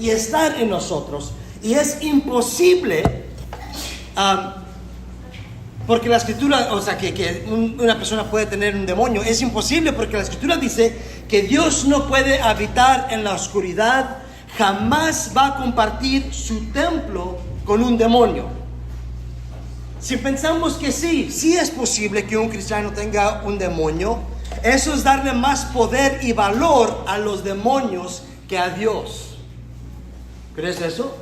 y estar en nosotros. Y es imposible, porque la Escritura, o sea, que una persona puede tener un demonio, es imposible porque la Escritura dice que Dios no puede habitar en la oscuridad, jamás va a compartir su templo con un demonio. Si pensamos que sí es posible que un cristiano tenga un demonio, eso es darle más poder y valor a los demonios que a Dios. ¿Crees eso?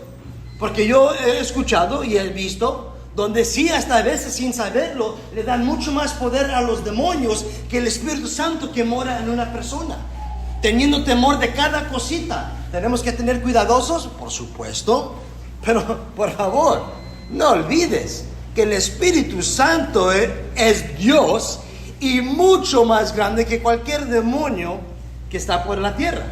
Porque yo he escuchado y he visto donde sí, hasta a veces sin saberlo, le dan mucho más poder a los demonios que el Espíritu Santo que mora en una persona, teniendo temor de cada cosita. ¿Tenemos que tener cuidadosos? Por supuesto, pero por favor, no olvides que el Espíritu Santo es Dios y mucho más grande que cualquier demonio que está por la tierra.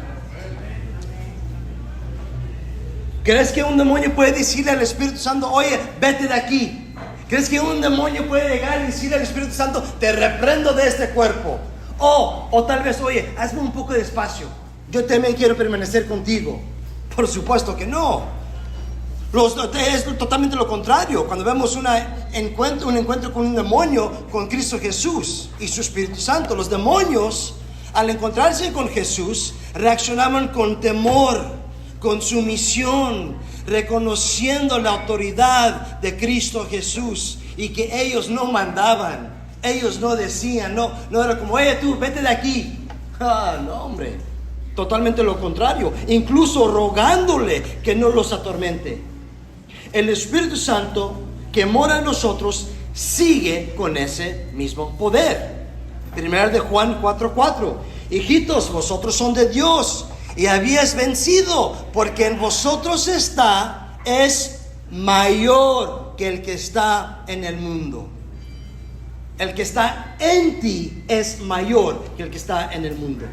¿Crees que un demonio puede decirle al Espíritu Santo, oye, vete de aquí? ¿Crees que un demonio puede llegar y decirle al Espíritu Santo, te reprendo de este cuerpo? O tal vez, oye, hazme un poco de espacio, yo también quiero permanecer contigo. Por supuesto que no. Es totalmente lo contrario. Cuando vemos un encuentro con un demonio, con Cristo Jesús y su Espíritu Santo, los demonios, al encontrarse con Jesús, reaccionaban con temor, con sumisión, reconociendo la autoridad de Cristo Jesús y que ellos no mandaban, ellos no decían, no era como, oye tú, vete de aquí. No, hombre, totalmente lo contrario, incluso rogándole que no los atormente. El Espíritu Santo que mora en nosotros sigue con ese mismo poder. Primera de Juan 4:4. Hijitos, vosotros son de Dios y habías vencido, porque en vosotros es mayor que el que está en el mundo. El que está en ti es mayor que el que está en el mundo.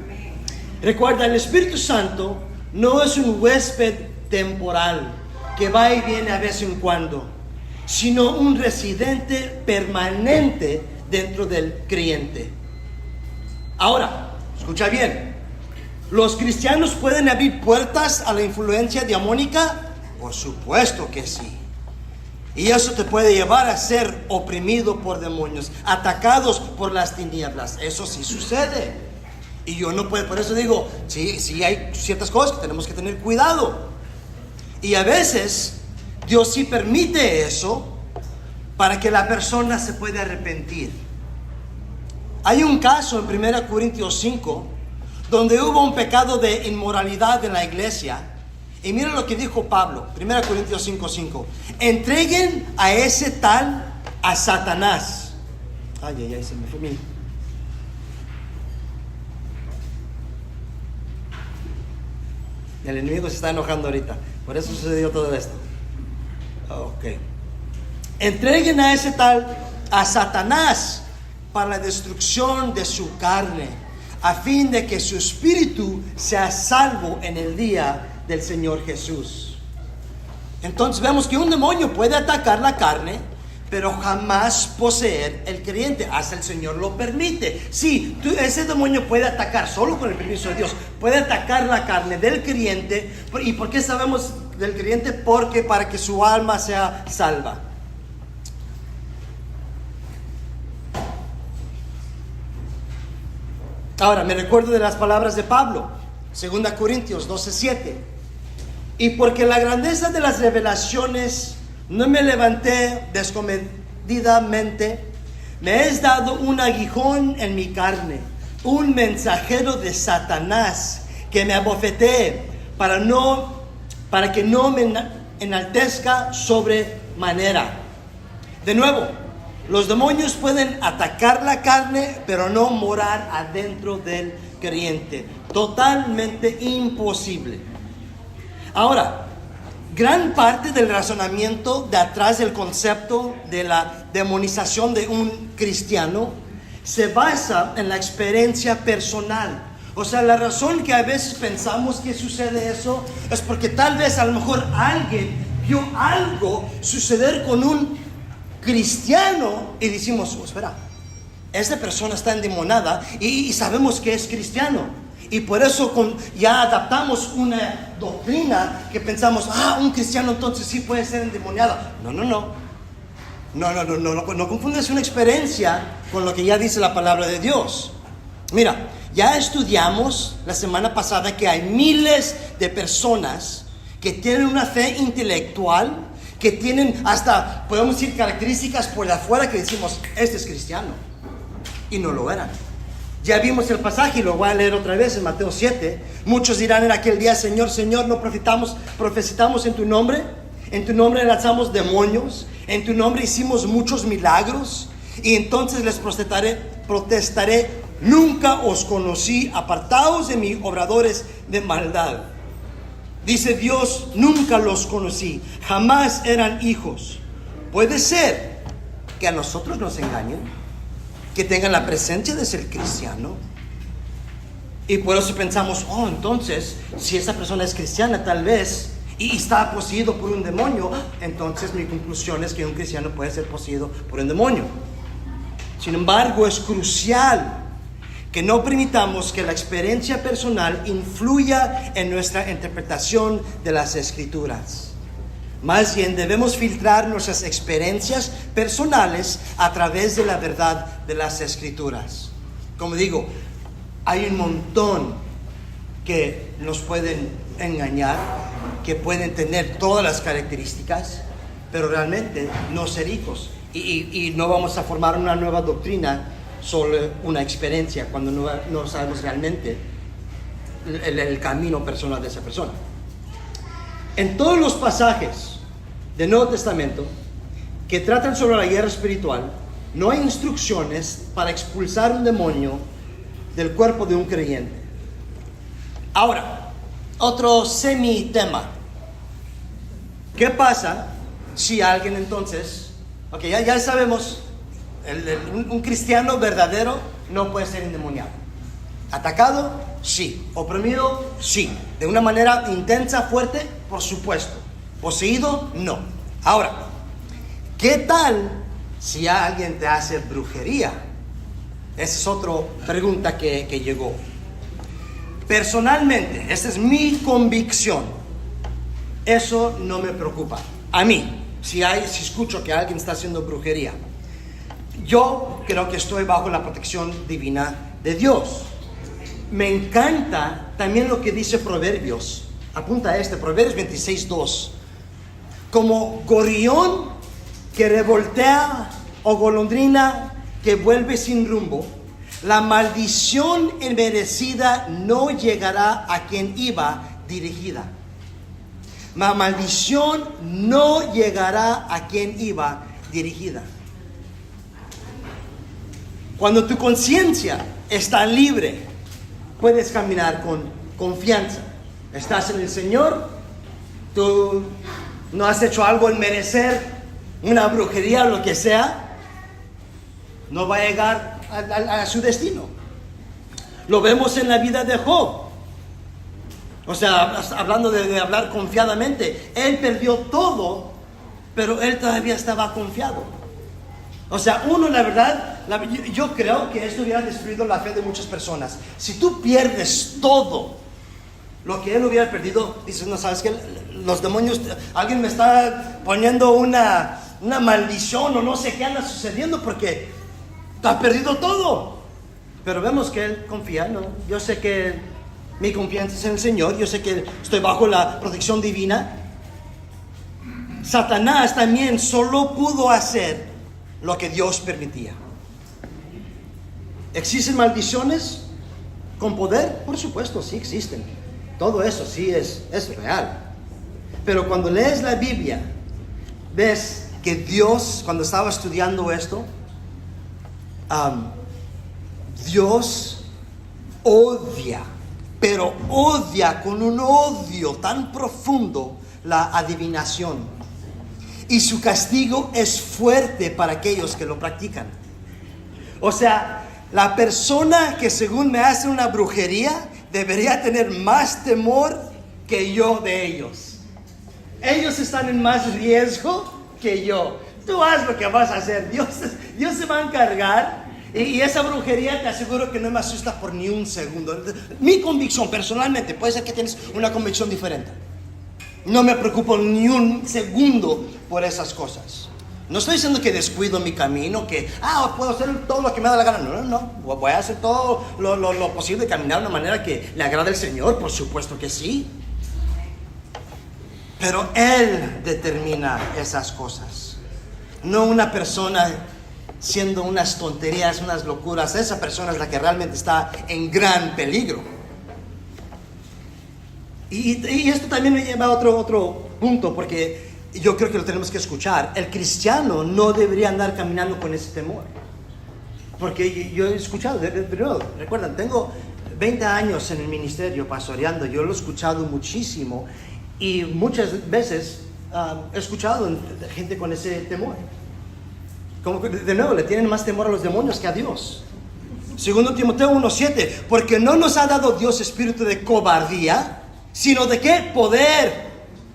Recuerda, el Espíritu Santo no es un huésped temporal que va y viene a vez en cuando, sino un residente permanente dentro del creyente. Ahora, escucha bien. ¿Los cristianos pueden abrir puertas a la influencia diabólica? Por supuesto que sí. Y eso te puede llevar a ser oprimido por demonios, atacados por las tinieblas. Eso sí sucede. Y yo no puedo, por eso digo, sí hay ciertas cosas que tenemos que tener cuidado. Y a veces Dios sí permite eso para que la persona se pueda arrepentir. Hay un caso en 1 Corintios 5 donde hubo un pecado de inmoralidad en la iglesia. Y mira lo que dijo Pablo, 1 Corintios 5:5. Entreguen a ese tal a Satanás. Ay, se me fue mi... El enemigo se está enojando ahorita. Por eso sucedió todo esto. Ok. Entreguen a ese tal a Satanás para la destrucción de su carne, a fin de que su espíritu sea salvo en el día del Señor Jesús. Entonces vemos que un demonio puede atacar la carne, pero jamás poseer el creyente, hasta el Señor lo permite. Sí, ese demonio puede atacar, solo con el permiso de Dios, puede atacar la carne del creyente. ¿Y por qué sabemos del creyente? Porque para que su alma sea salva. Ahora, me recuerdo de las palabras de Pablo, 2 Corintios 12:7. Y porque la grandeza de las revelaciones no me levanté descomedidamente, me es dado un aguijón en mi carne, un mensajero de Satanás que me abofetee para que no me enaltezca sobremanera. De nuevo, los demonios pueden atacar la carne, pero no morar adentro del creyente. Totalmente imposible. Ahora, gran parte del razonamiento de atrás del concepto de la demonización de un cristiano se basa en la experiencia personal. O sea, la razón que a veces pensamos que sucede eso es porque tal vez a lo mejor alguien vio algo suceder con un cristiano y decimos, espera, esta persona está endemoniada y sabemos que es cristiano. Y por eso ya adaptamos una doctrina que pensamos, un cristiano entonces sí puede ser endemoniado. No confundes una experiencia con lo que ya dice la palabra de Dios. Mira, ya estudiamos la semana pasada que hay miles de personas que tienen una fe intelectual, que tienen hasta, podemos decir, características por afuera que decimos, este es cristiano. Y no lo eran. Ya vimos el pasaje y lo voy a leer otra vez en Mateo 7. Muchos dirán en aquel día, Señor, Señor, ¿no profetizamos en tu nombre? En tu nombre lanzamos demonios, en tu nombre hicimos muchos milagros. Y entonces les protestaré, nunca os conocí, apartaos de mí, obradores de maldad. Dice Dios, nunca los conocí, jamás eran hijos. Puede ser que a nosotros nos engañen, que tengan la presencia de ser cristiano. Y por eso pensamos, entonces, si esa persona es cristiana, tal vez, y está poseído por un demonio, entonces mi conclusión es que un cristiano puede ser poseído por un demonio. Sin embargo, es crucial que no permitamos que la experiencia personal influya en nuestra interpretación de las Escrituras. Más bien debemos filtrar nuestras experiencias personales a través de la verdad de las Escrituras. Como digo, hay un montón que nos pueden engañar, que pueden tener todas las características, pero realmente no ser hijos. Y no vamos a formar una nueva doctrina sobre una experiencia cuando no sabemos realmente el camino personal de esa persona. En todos los pasajes del Nuevo Testamento que tratan sobre la guerra espiritual, no hay instrucciones para expulsar un demonio del cuerpo de un creyente. Ahora, otro semi-tema. ¿Qué pasa si alguien entonces, ya sabemos, un cristiano verdadero no puede ser endemoniado? ¿Atacado? Sí. ¿Oprimido? Sí. ¿De una manera intensa, fuerte? Por supuesto. ¿Poseído? No. Ahora, ¿qué tal si alguien te hace brujería? Esa es otra pregunta que llegó. Personalmente, esta es mi convicción. Eso no me preocupa. A mí, si escucho que alguien está haciendo brujería, yo creo que estoy bajo la protección divina de Dios. Me encanta también lo que dice Proverbios. Apunta Proverbios 26:2. Como gorrión que revoltea o golondrina que vuelve sin rumbo, la maldición inmerecida no llegará a quien iba dirigida. La maldición no llegará a quien iba dirigida. Cuando tu conciencia está libre, puedes caminar con confianza. Estás en el Señor, tú no has hecho algo en merecer una brujería o lo que sea, no va a llegar a su destino. Lo vemos en la vida de Job. O sea, hablando de hablar confiadamente, él perdió todo, pero él todavía estaba confiado. O sea, la verdad, yo creo que esto hubiera destruido la fe de muchas personas. Si tú pierdes todo lo que él hubiera perdido, dices, no, ¿sabes qué? Los demonios, alguien me está poniendo una maldición o no sé qué anda sucediendo porque ha perdido todo. Pero vemos que él confía, ¿no? Yo sé que mi confianza es en el Señor, yo sé que estoy bajo la protección divina. Satanás también solo pudo hacer lo que Dios permitía. ¿Existen maldiciones con poder? Por supuesto, sí existen. Todo eso sí es real. Pero cuando lees la Biblia, ves que Dios, cuando estaba estudiando esto, Dios odia, pero odia con un odio tan profundo la adivinación. Y su castigo es fuerte para aquellos que lo practican. O sea, la persona que según me hace una brujería debería tener más temor que yo de ellos. Ellos están en más riesgo que yo. Tú haz lo que vas a hacer. Dios se va a encargar Y esa brujería te aseguro que no me asusta por ni un segundo. Mi convicción personalmente, puede ser que tienes una convicción diferente. No me preocupo ni un segundo por esas cosas. No estoy diciendo que descuido mi camino, que puedo hacer todo lo que me da la gana. No. Voy a hacer todo lo posible de caminar de una manera que le agrade al Señor, por supuesto que sí. Pero Él determina esas cosas. No una persona siendo unas tonterías, unas locuras. Esa persona es la que realmente está en gran peligro. Y esto también me lleva a otro punto, porque yo creo que lo tenemos que escuchar. El cristiano no debería andar caminando con ese temor. Porque yo he escuchado, recuerdan, tengo 20 años en el ministerio pastoreando. Yo lo he escuchado muchísimo y muchas veces he escuchado gente con ese temor. Como que de nuevo le tienen más temor a los demonios que a Dios. Segundo Timoteo 1:7, porque no nos ha dado Dios espíritu de cobardía, sino de ¿qué? Poder,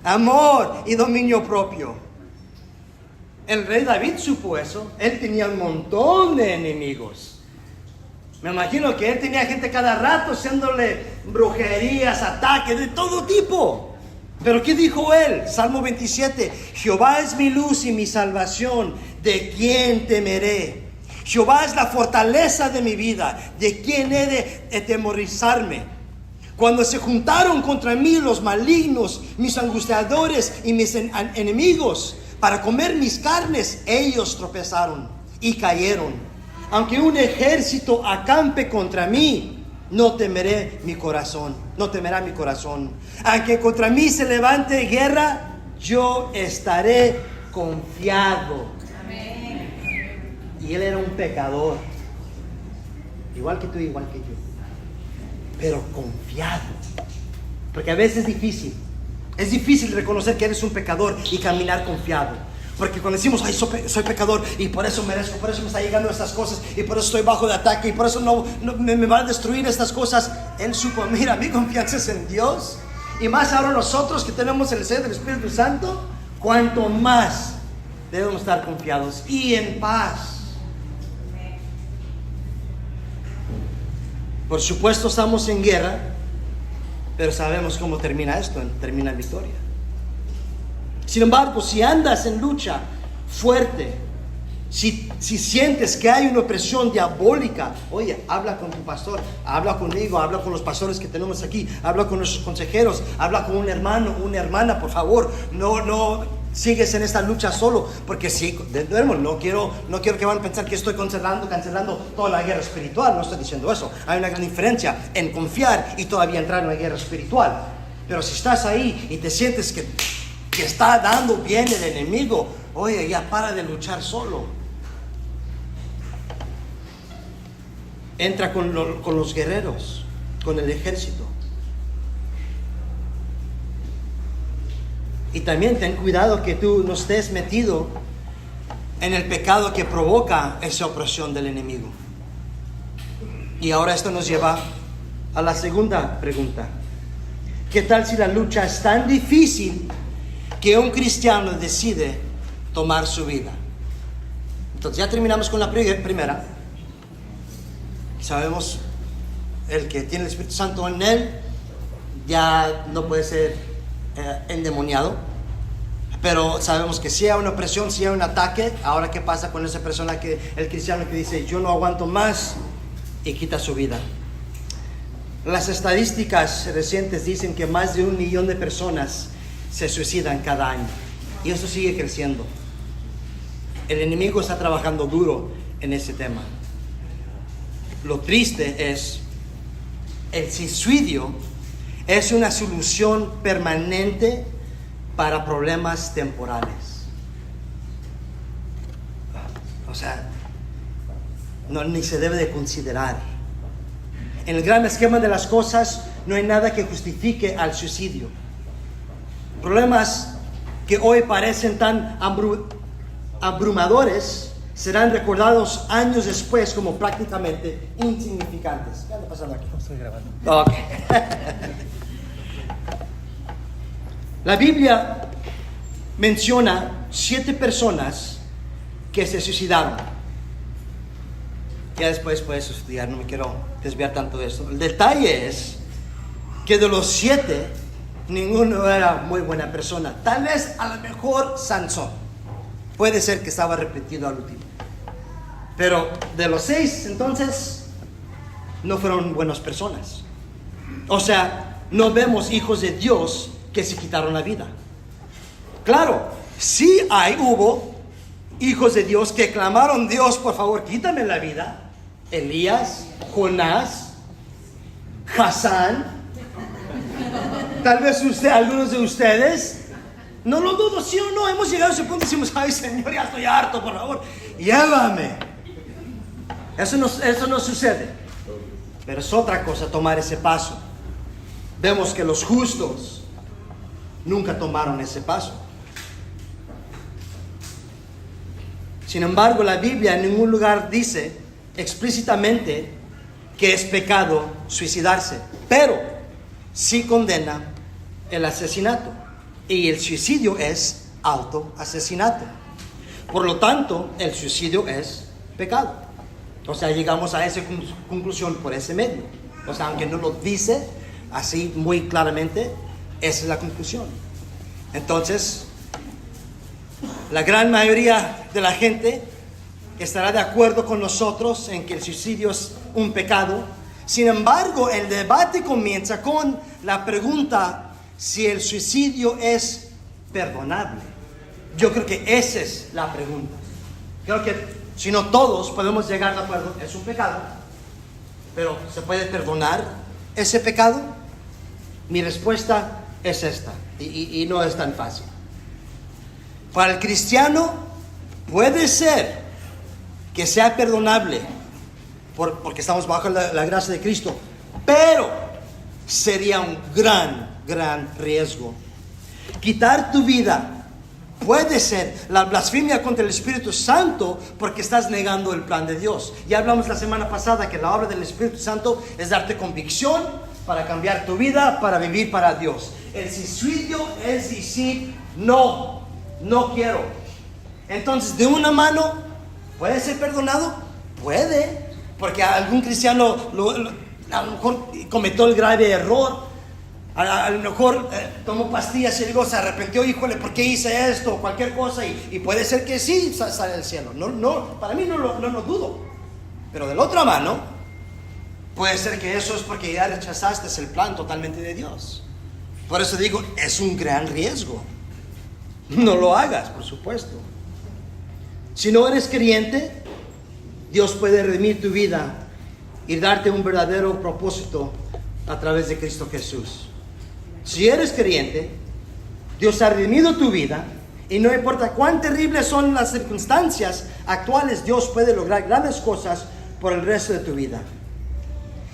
amor y dominio propio. El rey David supo eso. Él tenía un montón de enemigos. Me imagino que él tenía gente cada rato haciéndole brujerías, ataques de todo tipo. Pero ¿qué dijo él? Salmo 27, Jehová es mi luz y mi salvación, ¿de quién temeré? Jehová es la fortaleza de mi vida, ¿de quién he de atemorizarme? Cuando se juntaron contra mí los malignos, mis angustiadores y mis enemigos, para comer mis carnes, ellos tropezaron y cayeron. Aunque un ejército acampe contra mí, no temerá mi corazón. Aunque contra mí se levante guerra, yo estaré confiado. Amén. Y él era un pecador, igual que tú, igual que yo, pero confiado. Porque a veces es difícil reconocer que eres un pecador y caminar confiado. Porque cuando decimos, soy pecador y por eso merezco, por eso me está llegando estas cosas y por eso estoy bajo de ataque y por eso no me van a destruir estas cosas. Él supo, mira, mi confianza es en Dios. Y más ahora nosotros que tenemos el ser del Espíritu Santo, cuanto más debemos estar confiados y en paz. Por supuesto estamos en guerra, pero sabemos cómo termina esto, termina en victoria. Sin embargo, si andas en lucha fuerte, si sientes que hay una opresión diabólica, oye, habla con tu pastor, habla conmigo, habla con los pastores que tenemos aquí, habla con nuestros consejeros, habla con un hermano, una hermana, por favor. No sigues en esta lucha solo, porque sí, de nuevo, no quiero que van a pensar que estoy cancelando toda la guerra espiritual. No estoy diciendo eso. Hay una gran diferencia en confiar y todavía entrar en una guerra espiritual. Pero si estás ahí y te sientes que está dando bien el enemigo, oye, ya para de luchar solo. Entra con los guerreros, con el ejército. Y también ten cuidado que tú no estés metido en el pecado que provoca esa opresión del enemigo. Y ahora esto nos lleva a la segunda pregunta. ¿Qué tal si la lucha es tan difícil que un cristiano decide tomar su vida? Entonces ya terminamos con la primera. Sabemos, el que tiene el Espíritu Santo en él ya no puede ser endemoniado. Pero sabemos que si hay una opresión, si hay un ataque, ahora ¿qué pasa con esa persona, el cristiano que dice yo no aguanto más y quita su vida? Las estadísticas recientes dicen que más de 1 millón de personas se suicidan cada año. Y eso sigue creciendo. El enemigo está trabajando duro en ese tema. Lo triste es, el suicidio es una solución permanente para problemas temporales. O sea, ni se debe de considerar. En el gran esquema de las cosas, no hay nada que justifique al suicidio. Problemas que hoy parecen tan abrumadores serán recordados años después como prácticamente insignificantes. ¿Qué anda pasando aquí? Estoy grabando. Okay. La Biblia menciona 7 personas que se suicidaron. Ya después puedes estudiar, no me quiero desviar tanto de esto. El detalle es que de los 7, ninguno era muy buena persona. Tal vez a lo mejor Sansón. Puede ser que estaba repetido al último. Pero de los 6, entonces, no fueron buenas personas. O sea, no vemos hijos de Dios que se quitaron la vida. Claro, sí hubo hijos de Dios que clamaron: Dios, por favor, quítame la vida. Elías, Jonás, Hasán. Tal vez algunos de ustedes. No lo dudo, sí o no. Hemos llegado a ese punto y decimos: ay, Señor, ya estoy harto, por favor, llévame. Eso no sucede. Pero es otra cosa tomar ese paso. Vemos que los justos nunca tomaron ese paso. Sin embargo, la Biblia en ningún lugar dice explícitamente que es pecado suicidarse, pero sí condena el asesinato, y el suicidio es autoasesinato. Por lo tanto, el suicidio es pecado. O sea, llegamos a esa conclusión por ese medio. O sea, aunque no lo dice así muy claramente, esa es la conclusión. Entonces, la gran mayoría de la gente estará de acuerdo con nosotros en que el suicidio es un pecado. Sin embargo, el debate comienza con la pregunta si el suicidio es perdonable. Yo creo que esa es la pregunta. Creo que si no todos podemos llegar de acuerdo, es un pecado, pero ¿se puede perdonar ese pecado? Mi respuesta es esta, y no es tan fácil. Para el cristiano puede ser que sea perdonable porque estamos bajo la gracia de Cristo, pero sería un gran riesgo. Quitar tu vida puede ser la blasfemia contra el Espíritu Santo porque estás negando el plan de Dios. Ya hablamos la semana pasada que la obra del Espíritu Santo es darte convicción para cambiar tu vida, para vivir para Dios. El suicidio es decir: no quiero. Entonces, de una mano, ¿puede ser perdonado? Puede, porque algún cristiano a lo mejor cometió el grave error. A lo mejor tomó pastillas y luego se arrepintió: híjole, ¿por qué hice esto? Cualquier cosa, y puede ser que sí sale del cielo. No, para mí no lo dudo. Pero de la otra mano, puede ser que eso es porque ya rechazaste el plan totalmente de Dios. Por eso digo, es un gran riesgo. No lo hagas, por supuesto. Si no eres creyente, Dios puede redimir tu vida y darte un verdadero propósito a través de Cristo Jesús. Si eres creyente, Dios ha redimido tu vida, y no importa cuán terribles son las circunstancias actuales, Dios puede lograr grandes cosas por el resto de tu vida.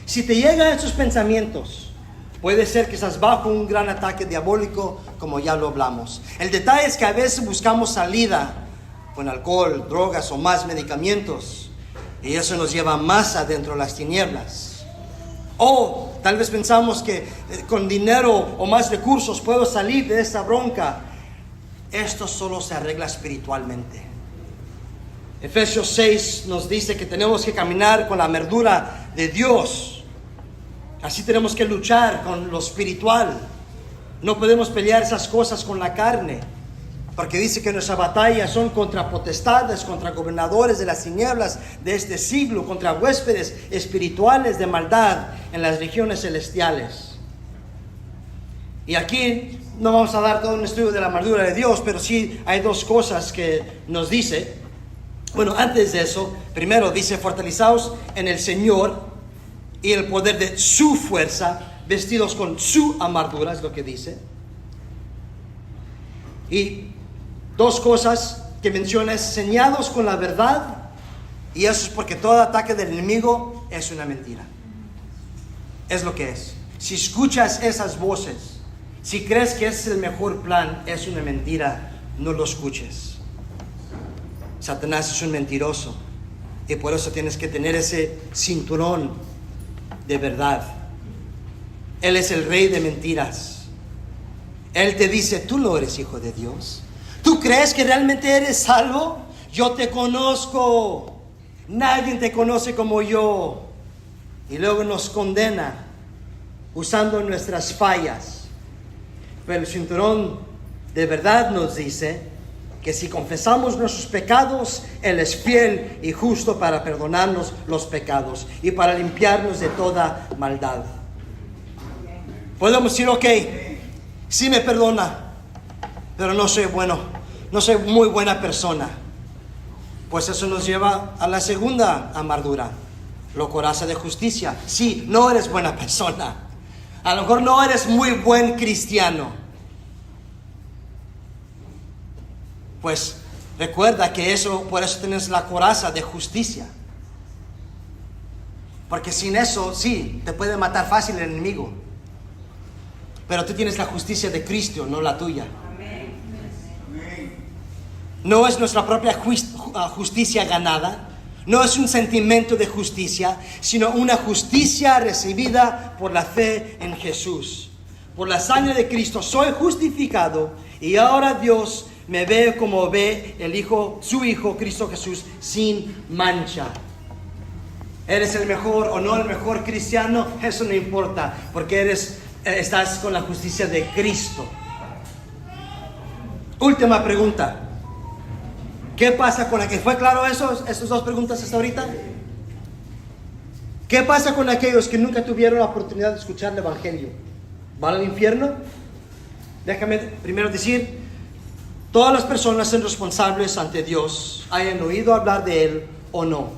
Si te llegan esos pensamientos, puede ser que estás bajo un gran ataque diabólico, como ya lo hablamos. El detalle es que a veces buscamos salida con alcohol, drogas o más medicamentos, y eso nos lleva más adentro de las tinieblas. O tal vez pensamos que con dinero o más recursos puedo salir de esta bronca. Esto solo se arregla espiritualmente. Efesios 6 nos dice que tenemos que caminar con la armadura de Dios. Así tenemos que luchar con lo espiritual. No podemos pelear esas cosas con la carne, porque dice que nuestras batallas son contra potestades, contra gobernadores de las tinieblas de este siglo, contra huéspedes espirituales de maldad en las regiones celestiales. Y aquí no vamos a dar todo un estudio de la armadura de Dios, pero sí hay dos cosas que nos dice. Bueno, antes de eso, primero dice: fortaleceos en el Señor y el poder de su fuerza, vestidos con su armadura, es lo que dice. Y dos cosas que menciona es: señados con la verdad, y eso es porque todo ataque del enemigo es una mentira. Es lo que es. Si escuchas esas voces, si crees que ese es el mejor plan, es una mentira, no lo escuches. Satanás es un mentiroso, y por eso tienes que tener ese cinturón de verdad. Él es el rey de mentiras. Él te dice: tú no eres hijo de Dios. ¿Tú crees que realmente eres salvo? Yo te conozco. Nadie te conoce como yo. Y luego nos condena usando nuestras fallas. Pero el cinturón de verdad nos dice que si confesamos nuestros pecados, Él es fiel y justo para perdonarnos los pecados y para limpiarnos de toda maldad. Podemos decir, ok, sí me perdona, pero no soy bueno, no soy muy buena persona. Pues eso nos lleva a la segunda amargura, la coraza de justicia. Sí, no eres buena persona. A lo mejor no eres muy buen cristiano. Pues recuerda que por eso tienes la coraza de justicia. Porque sin eso, sí, te puede matar fácil el enemigo. Pero tú tienes la justicia de Cristo, no la tuya. No es nuestra propia justicia ganada. No es un sentimiento de justicia, sino una justicia recibida por la fe en Jesús. Por la sangre de Cristo soy justificado y ahora Dios me ve como ve su Hijo, Cristo Jesús, sin mancha. ¿Eres el mejor o no el mejor cristiano? Eso no importa, porque estás con la justicia de Cristo. Última pregunta. ¿Qué pasa con aquellos? ¿Fue claro esas dos preguntas hasta ahorita? ¿Qué pasa con aquellos que nunca tuvieron la oportunidad de escuchar el Evangelio? ¿Van al infierno? Déjame primero decir, todas las personas son responsables ante Dios, hayan oído hablar de Él o no.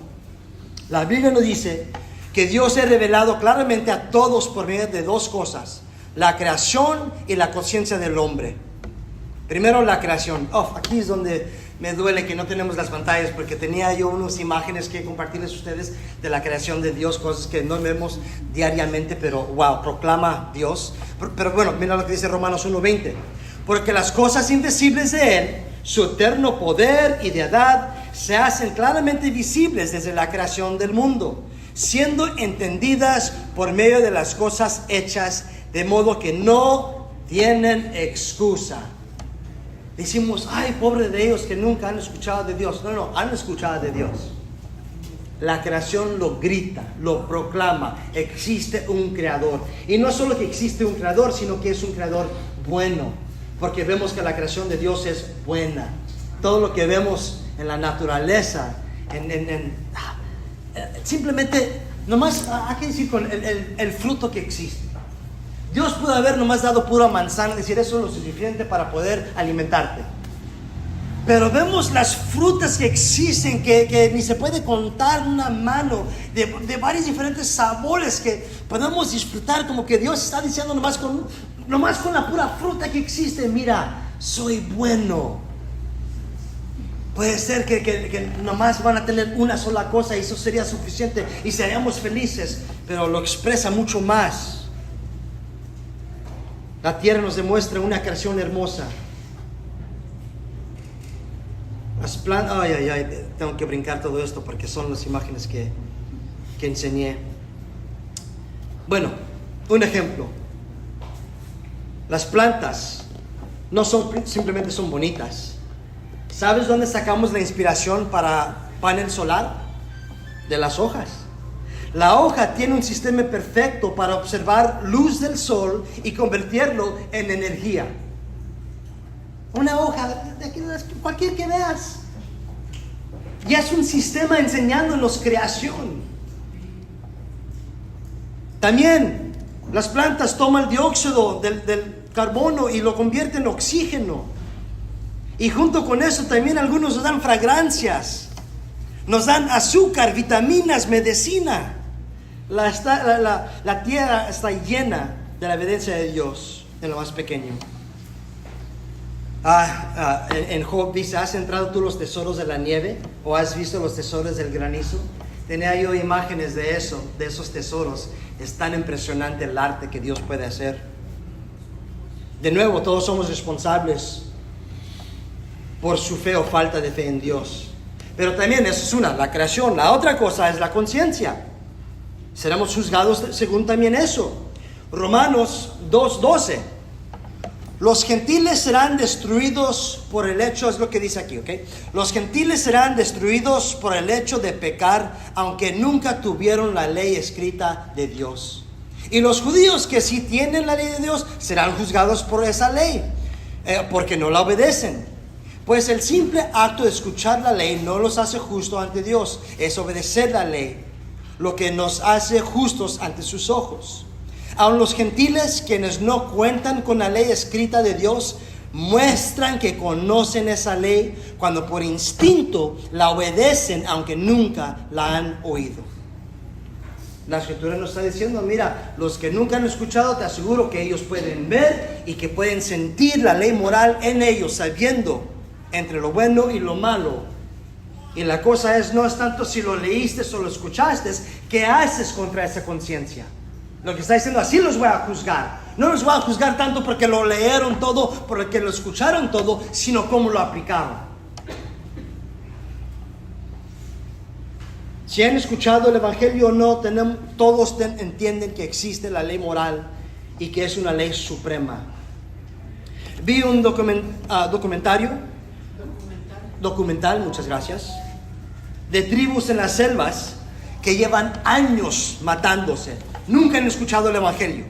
La Biblia nos dice que Dios se ha revelado claramente a todos por medio de dos cosas: la creación y la conciencia del hombre. Primero la creación. Aquí es donde me duele que no tenemos las pantallas, porque tenía yo unas imágenes que compartirles a ustedes de la creación de Dios, cosas que no vemos diariamente, pero wow, proclama Dios. Pero bueno, mira lo que dice Romanos 1:20. Porque las cosas invisibles de Él, su eterno poder y deidad, se hacen claramente visibles desde la creación del mundo, siendo entendidas por medio de las cosas hechas, de modo que no tienen excusa. Decimos, ay, pobre de ellos que nunca han escuchado de Dios. No, han escuchado de Dios. La creación lo grita, lo proclama. Existe un creador. Y no solo que existe un creador, sino que es un creador bueno. Porque vemos que la creación de Dios es buena. Todo lo que vemos en la naturaleza, simplemente, nomás hay que decir con el fruto que existe. Dios pudo haber nomás dado pura manzana y decir, eso es lo suficiente para poder alimentarte. Pero vemos las frutas que existen, que ni se puede contar una mano, de varios diferentes sabores que podemos disfrutar, como que Dios está diciendo nomás con la pura fruta que existe, mira, soy bueno. Puede ser que nomás van a tener una sola cosa y eso sería suficiente y seríamos felices, pero lo expresa mucho más. La tierra nos demuestra una creación hermosa. Las plantas, tengo que brincar todo esto porque son las imágenes que enseñé. Bueno, un ejemplo. Las plantas no simplemente son bonitas. ¿Sabes dónde sacamos la inspiración para panel solar? De las hojas. La hoja tiene un sistema perfecto para observar luz del sol y convertirlo en energía. Una hoja, cualquier que veas. Y es un sistema enseñándonos creación. También las plantas toman el dióxido del carbono y lo convierten en oxígeno. Y junto con eso también algunos nos dan fragancias. Nos dan azúcar, vitaminas, medicina. La tierra está llena de la evidencia de Dios en lo más pequeño. En Job dice, ¿has entrado tú los tesoros de la nieve? ¿O has visto los tesoros del granizo? Tenía yo imágenes de esos tesoros. Es tan impresionante el arte que Dios puede hacer. De nuevo, todos somos responsables por su fe o falta de fe en Dios. Pero también eso es la creación. La otra cosa es la conciencia. Seremos juzgados según también eso. Romanos 2:12. Los gentiles serán destruidos por el hecho, es lo que dice aquí, ¿ok? Los gentiles serán destruidos por el hecho de pecar, aunque nunca tuvieron la ley escrita de Dios. Y los judíos que sí tienen la ley de Dios serán juzgados por esa ley, porque no la obedecen. Pues el simple acto de escuchar la ley no los hace justos ante Dios, es obedecer la ley lo que nos hace justos ante sus ojos. Aun los gentiles, quienes no cuentan con la ley escrita de Dios, muestran que conocen esa ley cuando por instinto la obedecen, aunque nunca la han oído. La Escritura nos está diciendo, mira, los que nunca han escuchado, te aseguro que ellos pueden ver y que pueden sentir la ley moral en ellos, sabiendo entre lo bueno y lo malo. Y la cosa es, no es tanto si lo leíste o lo escuchaste, ¿qué haces contra esa conciencia? Lo que está diciendo, así los voy a juzgar. No los voy a juzgar tanto porque lo leyeron todo, porque lo escucharon todo, sino cómo lo aplicaron. Si han escuchado el Evangelio o no, todos entienden que existe la ley moral y que es una ley suprema. Vi un documental, muchas gracias, de tribus en las selvas que llevan años matándose. Nunca han escuchado el Evangelio.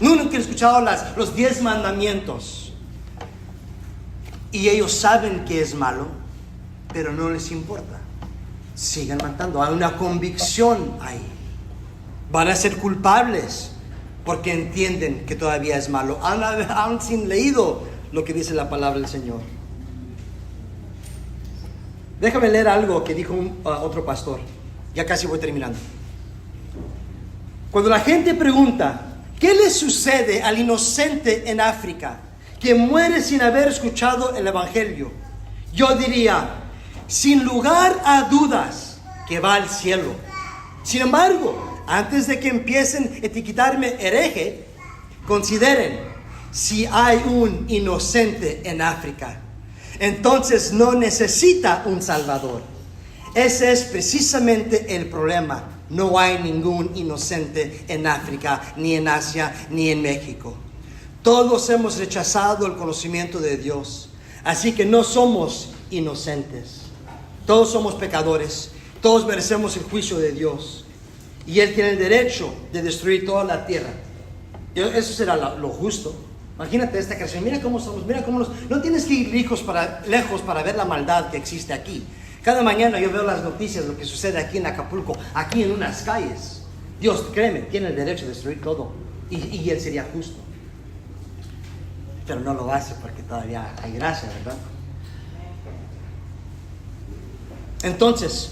Nunca han escuchado los 10 mandamientos. Y ellos saben que es malo, pero no les importa. Sigan matando. Hay una convicción ahí. Van a ser culpables porque entienden que todavía es malo. Han sin leído lo que dice la palabra del Señor. Déjame leer algo que dijo otro pastor. Ya casi voy terminando. Cuando la gente pregunta, ¿qué le sucede al inocente en África que muere sin haber escuchado el Evangelio? Yo diría, sin lugar a dudas, que va al cielo. Sin embargo, antes de que empiecen a etiquetarme hereje, consideren si hay un inocente en África. Entonces no necesita un Salvador. Ese es precisamente el problema. No hay ningún inocente en África, ni en Asia, ni en México. Todos hemos rechazado el conocimiento de Dios. Así que no somos inocentes. Todos somos pecadores. Todos merecemos el juicio de Dios. Y Él tiene el derecho de destruir toda la tierra. Eso será lo justo. Imagínate esta creación. Mira cómo somos. Mira cómo no tienes que ir lejos para ver la maldad que existe aquí. Cada mañana yo veo las noticias, lo que sucede aquí en Acapulco, aquí en unas calles. Dios, créeme, tiene el derecho de destruir todo. Y Él sería justo. Pero no lo hace porque todavía hay gracia, ¿verdad? Entonces,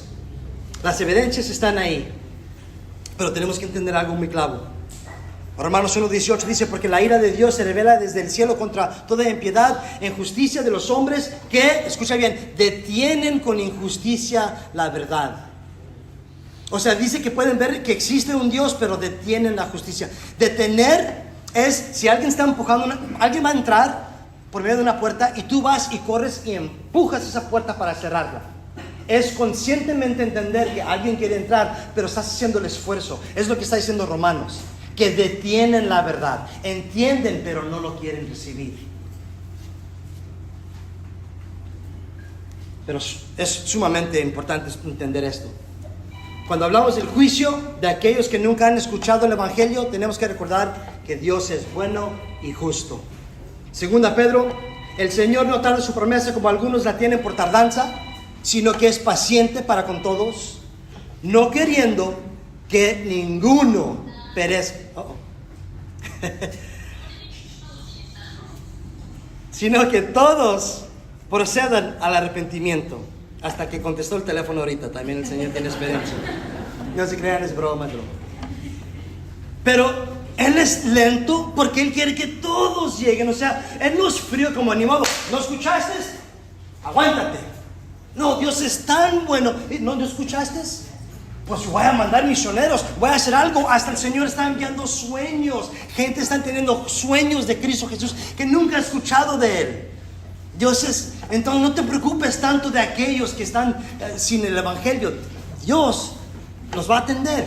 las evidencias están ahí. Pero tenemos que entender algo muy claro. Romanos 1:18 dice, porque la ira de Dios se revela desde el cielo contra toda impiedad e injusticia de los hombres que, escucha bien, detienen con injusticia la verdad. O sea, dice que pueden ver que existe un Dios, pero detienen la justicia. Detener es, si alguien está empujando, alguien va a entrar por medio de una puerta y tú vas y corres y empujas esa puerta para cerrarla. Es conscientemente entender que alguien quiere entrar, pero estás haciendo el esfuerzo. Es lo que está diciendo Romanos. Que detienen la verdad, entienden pero no lo quieren recibir. Pero es sumamente importante entender esto. Cuando hablamos del juicio de aquellos que nunca han escuchado el Evangelio, tenemos que recordar que Dios es bueno y justo. Segunda Pedro, el Señor no tarda su promesa como algunos la tienen por tardanza, sino que es paciente para con todos, no queriendo que ninguno perezca, sino que todos procedan al arrepentimiento. Hasta que contestó el teléfono ahorita, también el Señor tiene experiencia. No se crean, es broma. Pero Él es lento porque Él quiere que todos lleguen. O sea, Él no es frío como animado. ¿No escuchaste? Aguántate. No, Dios es tan bueno. ¿No escuchaste? Pues voy a mandar misioneros, voy a hacer algo. Hasta el Señor está enviando sueños. Gente está teniendo sueños de Cristo Jesús que nunca ha escuchado de Él. Dios es, entonces no te preocupes tanto de aquellos que están sin el Evangelio. Dios nos va a atender.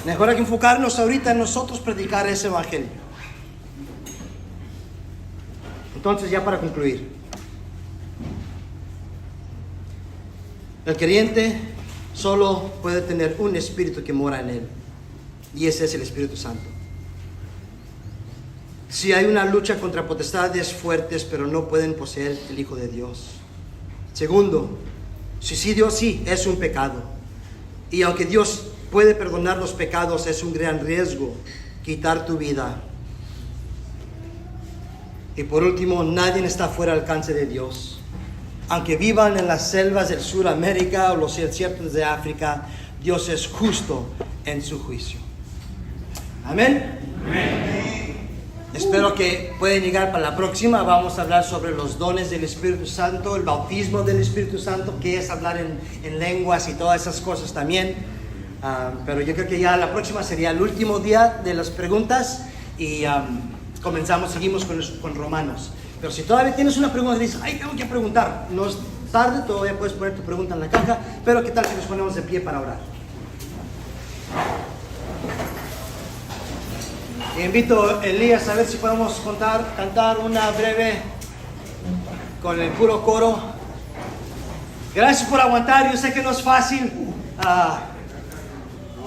Mejor hay que enfocarnos ahorita en nosotros predicar ese Evangelio. Entonces, ya para concluir, el creyente solo puede tener un espíritu que mora en él, y ese es el Espíritu Santo. Si hay una lucha contra potestades fuertes, pero no pueden poseer el Hijo de Dios. Segundo, suicidio sí es un pecado, y aunque Dios puede perdonar los pecados, es un gran riesgo quitar tu vida. Y por último, nadie está fuera del alcance de Dios. Aunque vivan en las selvas del Suramérica o los desiertos de África, Dios es justo en su juicio. Amén. Amén. Espero que puedan llegar para la próxima. Vamos a hablar sobre los dones del Espíritu Santo, el bautismo del Espíritu Santo, que es hablar en lenguas y todas esas cosas también. Pero yo creo que ya la próxima sería el último día de las preguntas y seguimos con Romanos. Pero si todavía tienes una pregunta y dices, ay, tengo que preguntar, no es tarde, todavía puedes poner tu pregunta en la caja, pero ¿qué tal si nos ponemos de pie para orar? Invito a Elías a ver si podemos cantar una breve con el puro coro. Gracias por aguantar, yo sé que no es fácil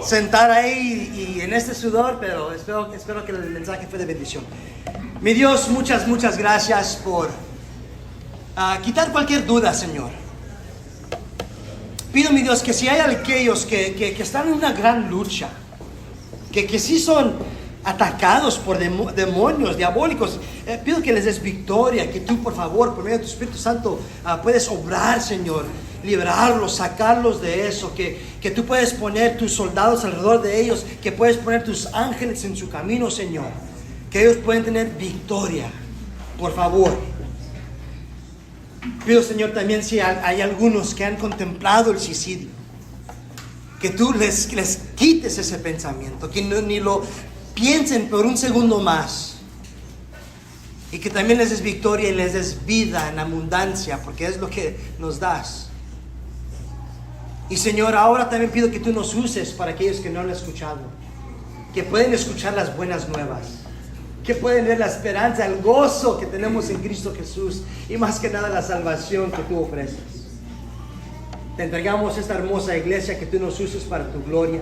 sentar ahí y en este sudor, pero espero que el mensaje fue de bendición. Mi Dios, muchas gracias por quitar cualquier duda, Señor. Pido, mi Dios, que si hay aquellos que están en una gran lucha, que sí son atacados por demonios diabólicos, pido que les des victoria, que tú, por favor, por medio de tu Espíritu Santo, puedes obrar, Señor, liberarlos, sacarlos de eso, que tú puedes poner tus soldados alrededor de ellos, que puedes poner tus ángeles en su camino, Señor, que ellos pueden tener victoria, por favor. Pido, Señor, también si hay algunos que han contemplado el suicidio, que tú les quites ese pensamiento, que ni lo piensen por un segundo más, y que también les des victoria y les des vida en abundancia, porque es lo que nos das. Y Señor, ahora también pido que tú nos uses para aquellos que no lo han escuchado, que pueden escuchar las buenas nuevas, que pueden ver la esperanza, el gozo que tenemos en Cristo Jesús, y más que nada la salvación que tú ofreces. Te entregamos esta hermosa iglesia, que tú nos uses para tu gloria.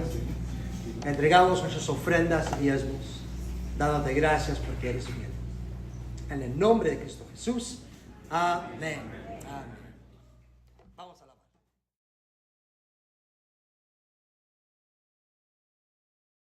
Te entregamos nuestras ofrendas y diezmos, dándote gracias porque eres fiel. En el nombre de Cristo Jesús. Amén.